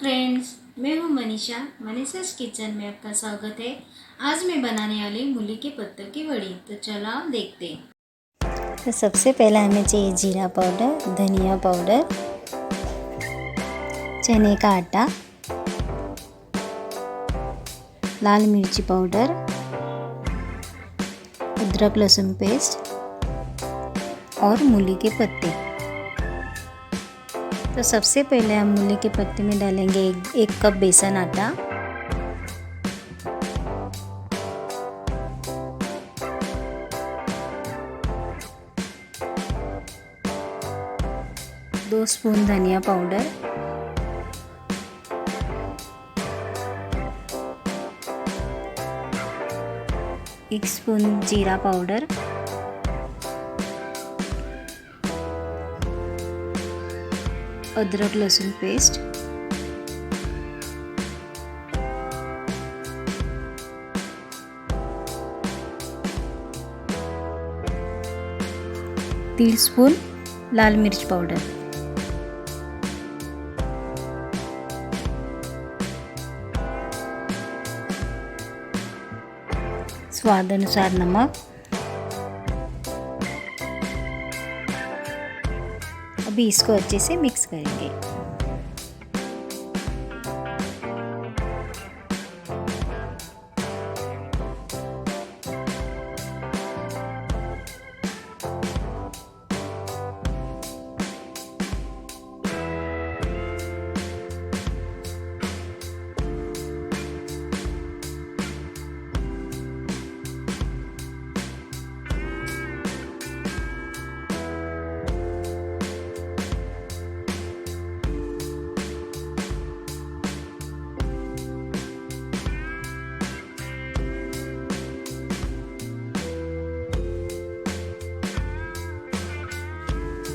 Friends, मैं हूँ Manisha. मनीषा's kitchen में आपका स्वागत है। आज मैं बनाने वाली मूली के पत्तों की वड़ी। तो चलो आप देखते हैं। तो सबसे पहले हमें चाहिए जीरा पाउडर, धनिया पाउडर, चने का आटा, लाल मिर्ची पाउडर, अदरक लहसुन पेस्ट और मूली के पत्ते। तो सबसे पहले हम मूली के पत्ते में डालेंगे एक कप बेसन आटा, दो स्पून धनिया पाउडर, एक स्पून जीरा पाउडर, अदरक लहसुन पेस्ट, तीन स्पून लाल मिर्च पाउडर, स्वाद अनुसार नमक। अभी इसको अच्छे से मिक्स करेंगे।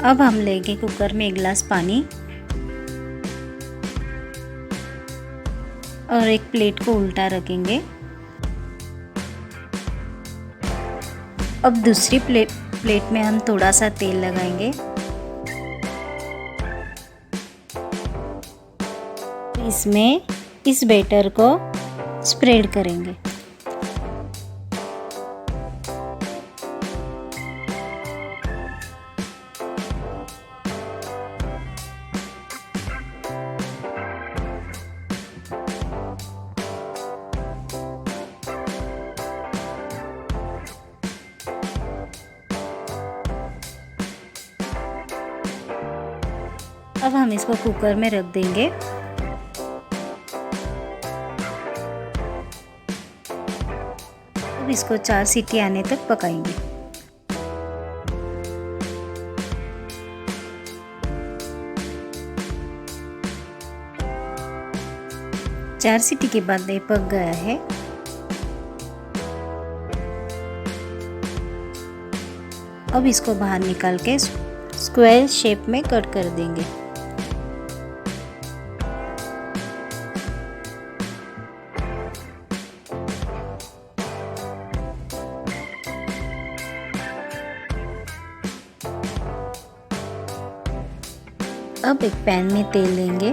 अब हम लेंगे कुकर में एक गिलास पानी और एक प्लेट को उल्टा रखेंगे। अब दूसरी प्लेट में हम थोड़ा सा तेल लगाएंगे। इसमें इस बैटर को स्प्रेड करेंगे। अब हम इसको कुकर में रख देंगे। अब इसको 4 सीटी आने तक पकाएंगे। चार सीटी के बाद ये पक गया है। अब इसको बाहर निकाल के स्क्वायर शेप में कट कर देंगे। अब एक पैन में तेल लेंगे।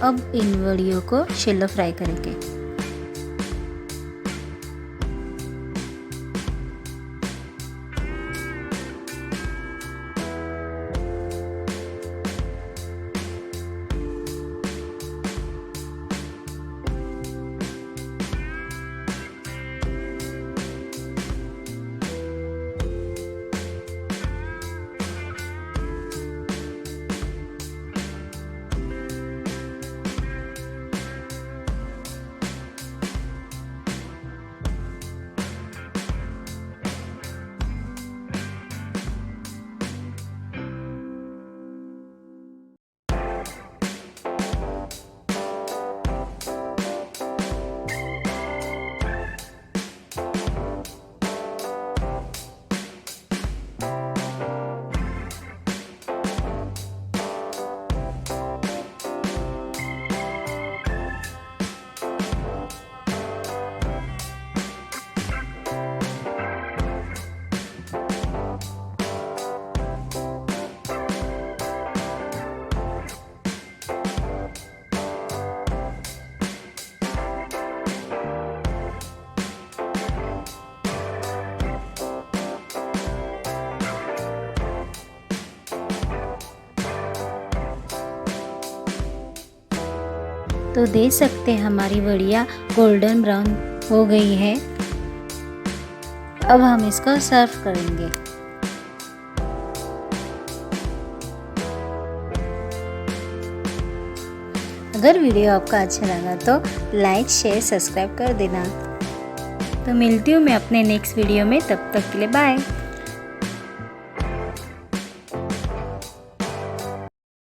अब इन वड़ियों को शैलो फ्राई करेंगे। तो देख सकते हैं हमारी वड़ियाँ गोल्डन ब्राउन हो गई है। अब हम इसको सर्व करेंगे। अगर वीडियो आपका अच्छा लगा तो लाइक शेयर सब्सक्राइब कर देना। तो मिलती हूँ मैं अपने नेक्स्ट वीडियो में, तब तक के लिए बाय।